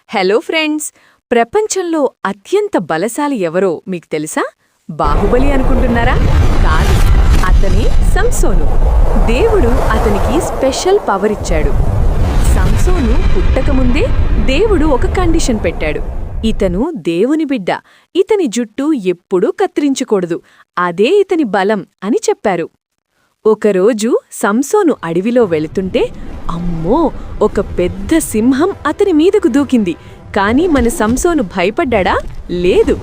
Hello friends, ప్రపంచంలో అత్యంత బలశాలి ఎవరో మీకు తెలుసా? బాహుబలి అనుకుంటున్నారా? కాదు, అతనే సంసోను. దేవుడు అతనికి స్పెషల్ పవర్ ఇచ్చాడు. సంసోను పుట్టకముందే దేవుడు ఒక కండిషన్ పెట్టాడు. ఇతను దేవుని బిడ్డ, ఇతని జుట్టు ఎప్పుడూ కత్తిరించకూడదు, అదే ఇతని బలం అని చెప్పారు. ఒకరోజు సంసోను అడవిలో వెళుతుంటే అమ్మో, ఒక పెద్ద సింహం అతని మీదకు దూకింది. కాని మన సంసోను భయపడ్డా? లేదు.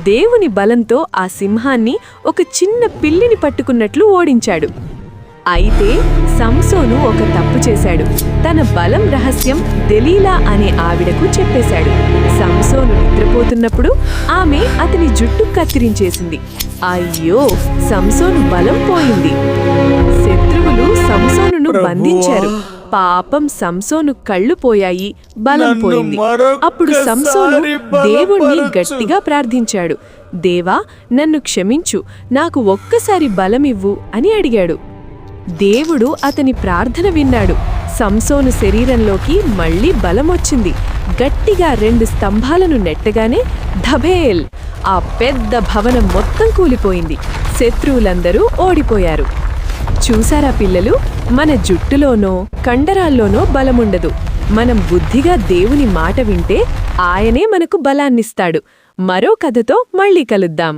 దేవుని బలంతో ఆ సింహాన్ని ఒక చిన్న పిల్లిని పట్టుకున్నట్లు ఓడించాడు. అయితే సంసోను ఒక తప్పు చేశాడు. తన బలం రహస్యం దెలీలా అనే ఆవిడకు చెప్పేశాడు. సంసోను నిద్రపోతున్నప్పుడు ఆమె అతని జుట్టు కత్తిరించేసింది. అయ్యో, సంసోను బలం పోయింది. శత్రువులు సంసోనును బంధించారు. పాపం సంసోను కళ్ళు పోయాయి, బలం పోయింది. అప్పుడు సంసోను దేవుణ్ణి గట్టిగా ప్రార్థించాడు. దేవా, నన్ను క్షమించు, నాకు ఒక్కసారి బలమివ్వు అని అడిగాడు. దేవుడు అతని ప్రార్థన విన్నాడు. సంసోను శరీరంలోకి మళ్లీ బలమొచ్చింది. గట్టిగా 2 స్తంభాలను నెట్టగానే ధబేల్! ఆ పెద్ద భవనం మొత్తం కూలిపోయింది. శత్రువులందరూ ఓడిపోయారు. చూసారా పిల్లలు, మన జుట్టులోనో కండరాల్లోనో బలముండదు. మనం బుద్ధిగా దేవుని మాట వింటే ఆయనే మనకు బలాన్నిస్తాడు. మరో కథతో మళ్ళీ కలుద్దాం.